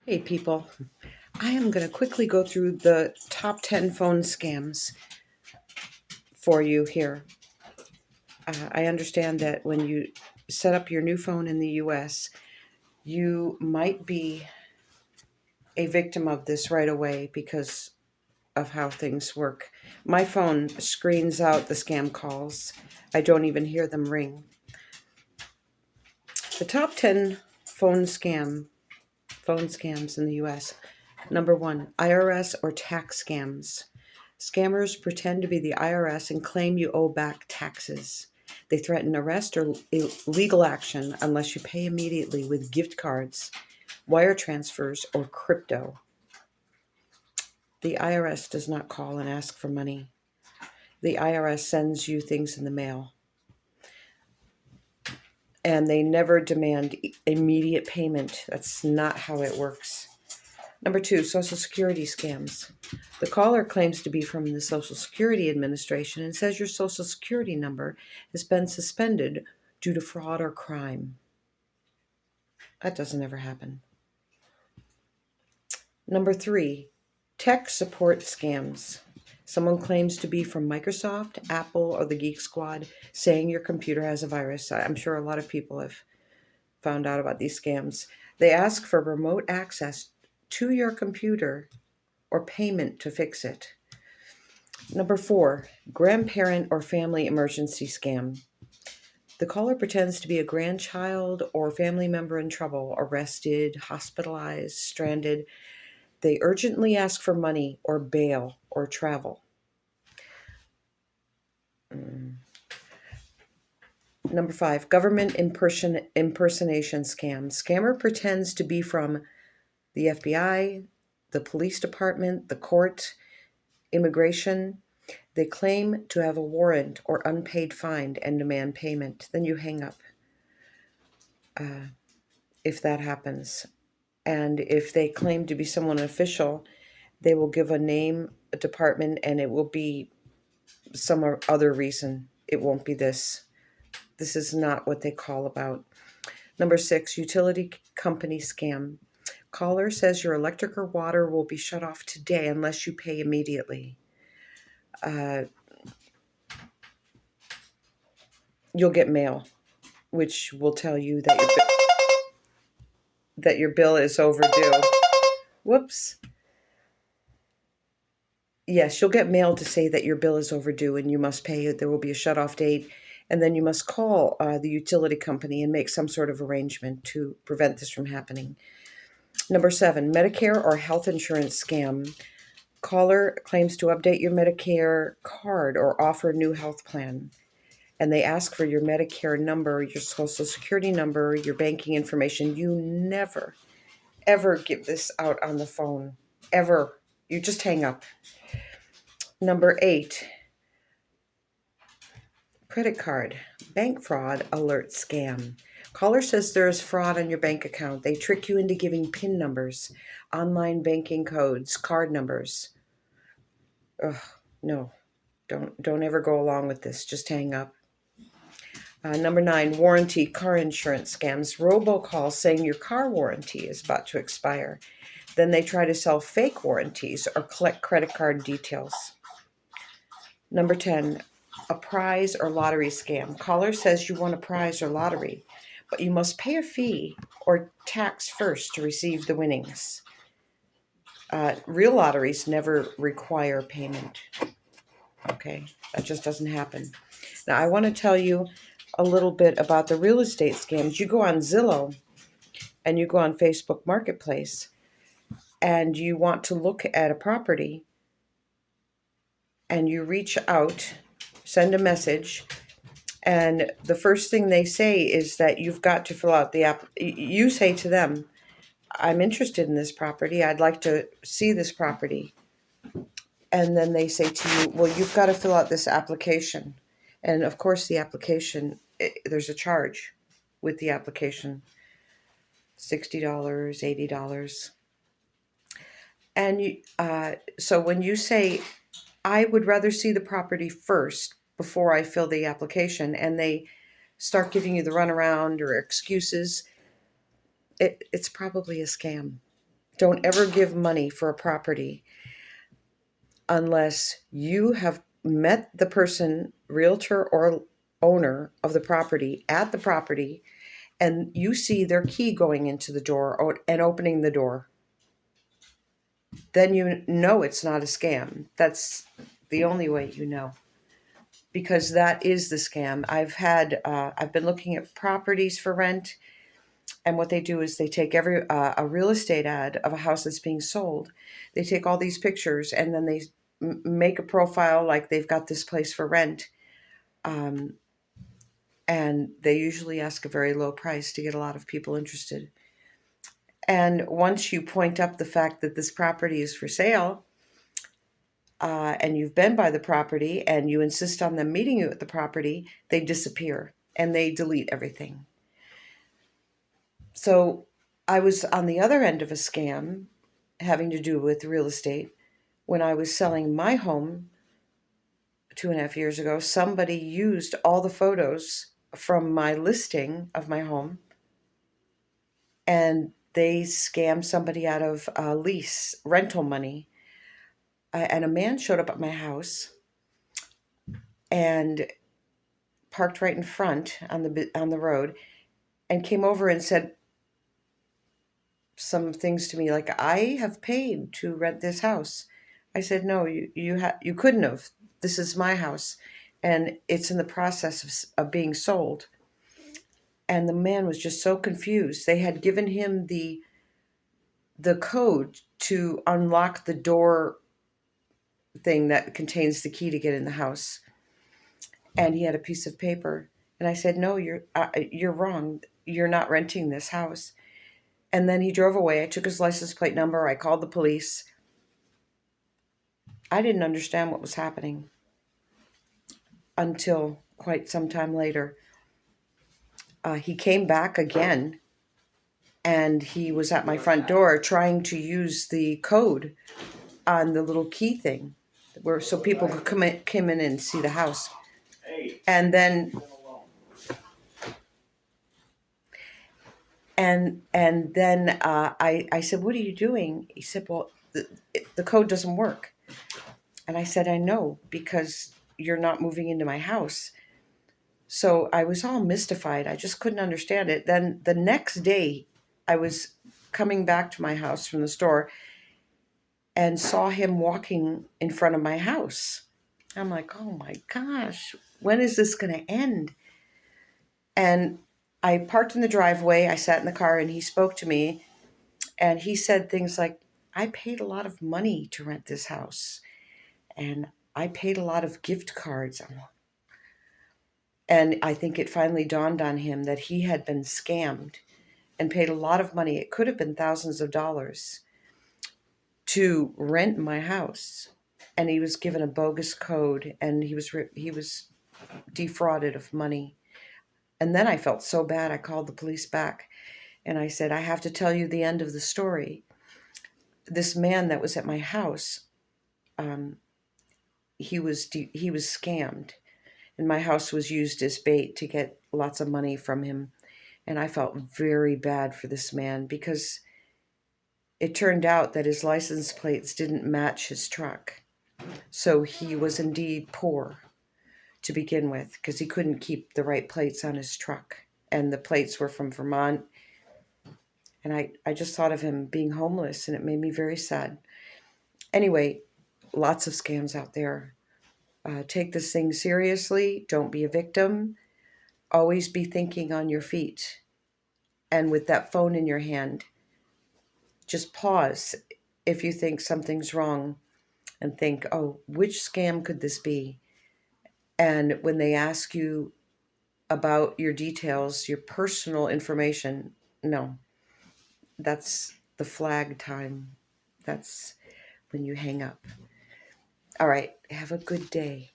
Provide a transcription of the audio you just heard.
Hey people, I am going to quickly go through the top 10 phone scams for you here. I understand that when you set up your new phone in the US, you might be a victim of this right away because of how things work. My phone screens out the scam calls. I don't even hear them ring. The top 10 phone scams in the US. Number 1, IRS or tax scams. Scammers pretend to be the IRS and claim you owe back taxes. They threaten arrest or legal action unless you pay immediately with gift cards, wire transfers, or crypto. The IRS does not call and ask for money. The IRS sends you things in the mail, and they never demand immediate payment. That's not how it works. Number 2, Social Security scams. The caller claims to be from the Social Security Administration and says your Social Security number has been suspended due to fraud or crime. That doesn't ever happen. Number 3, tech support scams. Someone claims to be from Microsoft, Apple, or the Geek Squad, saying your computer has a virus. I'm sure a lot of people have found out about these scams. They ask for remote access to your computer or payment to fix it. Number 4, grandparent or family emergency scam. The caller pretends to be a grandchild or family member in trouble, arrested, hospitalized, stranded. They urgently ask for money or bail or travel. Number 5, government impersonation scam. Scammer pretends to be from the FBI, the police department, the court, immigration. They claim to have a warrant or unpaid fine and demand payment. Then you hang up if that happens. And if they claim to be someone official, they will give a name, a department, and it will be some other reason. It won't be this. This is not what they call about. Number 6, utility company scam. Caller says your electric or water will be shut off today unless you pay immediately. You'll get mail, which will tell you that your bill is overdue. Whoops. Yes, you'll get mail to say that your bill is overdue and you must pay it. There will be a shut-off date, and then you must call the utility company and make some sort of arrangement to prevent this from happening. Number 7, Medicare or health insurance scam. Caller claims to update your Medicare card or offer a new health plan, and they ask for your Medicare number, your Social Security number, your banking information. You never, ever give this out on the phone, ever. You just hang up. Number 8, credit card, bank fraud alert scam. Caller says there is fraud on your bank account. They trick you into giving PIN numbers, online banking codes, card numbers. Ugh, no, don't ever go along with this. Just hang up. Number 9, warranty car insurance scams. Robocalls saying your car warranty is about to expire. Then they try to sell fake warranties or collect credit card details. Number 10, a prize or lottery scam. Caller says you won a prize or lottery, but you must pay a fee or tax first to receive the winnings. Real lotteries never require payment. Okay, that just doesn't happen. Now, I want to tell you a little bit about the real estate scams. You go on Zillow and you go on Facebook Marketplace and you want to look at a property and you reach out, send a message, and the first thing they say is that you've got to fill out the app. You say to them, I'm interested in this property. I'd like to see this property. And then they say to you, well, you've got to fill out this application. And of course, the application, there's a charge with the application, $60, $80. And so when you say, I would rather see the property first before I fill the application, and they start giving you the runaround or excuses, it's probably a scam. Don't ever give money for a property unless you have met the person, realtor or owner of the property, at the property, and you see their key going into the door and opening the door. Then you know it's not a scam. That's the only way you know, because that is the scam. I've been looking at properties for rent, and what they do is they take a real estate ad of a house that's being sold. They take all these pictures and then they make a profile like they've got this place for rent, um, and they usually ask a very low price to get a lot of people interested. And once you point up the fact that this property is for sale, and you've been by the property and you insist on them meeting you at the property, they disappear and they delete everything. So I was on the other end of a scam having to do with real estate. When I was selling my home 2.5 years ago, somebody used all the photos from my listing of my home and they scammed somebody out of lease rental money. And a man showed up at my house and parked right in front on the road and came over and said some things to me like, "I have paid to rent this house." I said, "No, you couldn't have. This is my house, and it's in the process of being sold." And the man was just so confused. They had given him the code to unlock the door thing that contains the key to get in the house, and he had a piece of paper. And I said, "No, you're wrong. You're not renting this house." And then he drove away. I took his license plate number. I called the police. I didn't understand what was happening until quite some time later. He came back again and he was at my front door trying to use the code on the little key thing so people could come in and see the house. And then I said, "What are you doing?" He said, "Well, the code doesn't work." And I said, "I know, because you're not moving into my house." So I was all mystified. I just couldn't understand it. Then the next day, I was coming back to my house from the store and saw him walking in front of my house. I'm like, "Oh my gosh, when is this going to end?" And I parked in the driveway. I sat in the car and he spoke to me and he said things like, "I paid a lot of money to rent this house and I paid a lot of gift cards." And I think it finally dawned on him that he had been scammed and paid a lot of money. It could have been thousands of dollars to rent my house. And he was given a bogus code and he was defrauded of money. And then I felt so bad. I called the police back and I said, "I have to tell you the end of the story. This man that was at my house, he was scammed, and my house was used as bait to get lots of money from him." And I felt very bad for this man because it turned out that his license plates didn't match his truck. So he was indeed poor to begin with because he couldn't keep the right plates on his truck. And the plates were from Vermont. And I just thought of him being homeless and it made me very sad. Anyway, lots of scams out there. Take this thing seriously. Don't be a victim. Always be thinking on your feet. And with that phone in your hand, just pause if you think something's wrong and think, "Oh, which scam could this be?" And when they ask you about your details, your personal information, no, that's the flag time. That's when you hang up. All right, have a good day.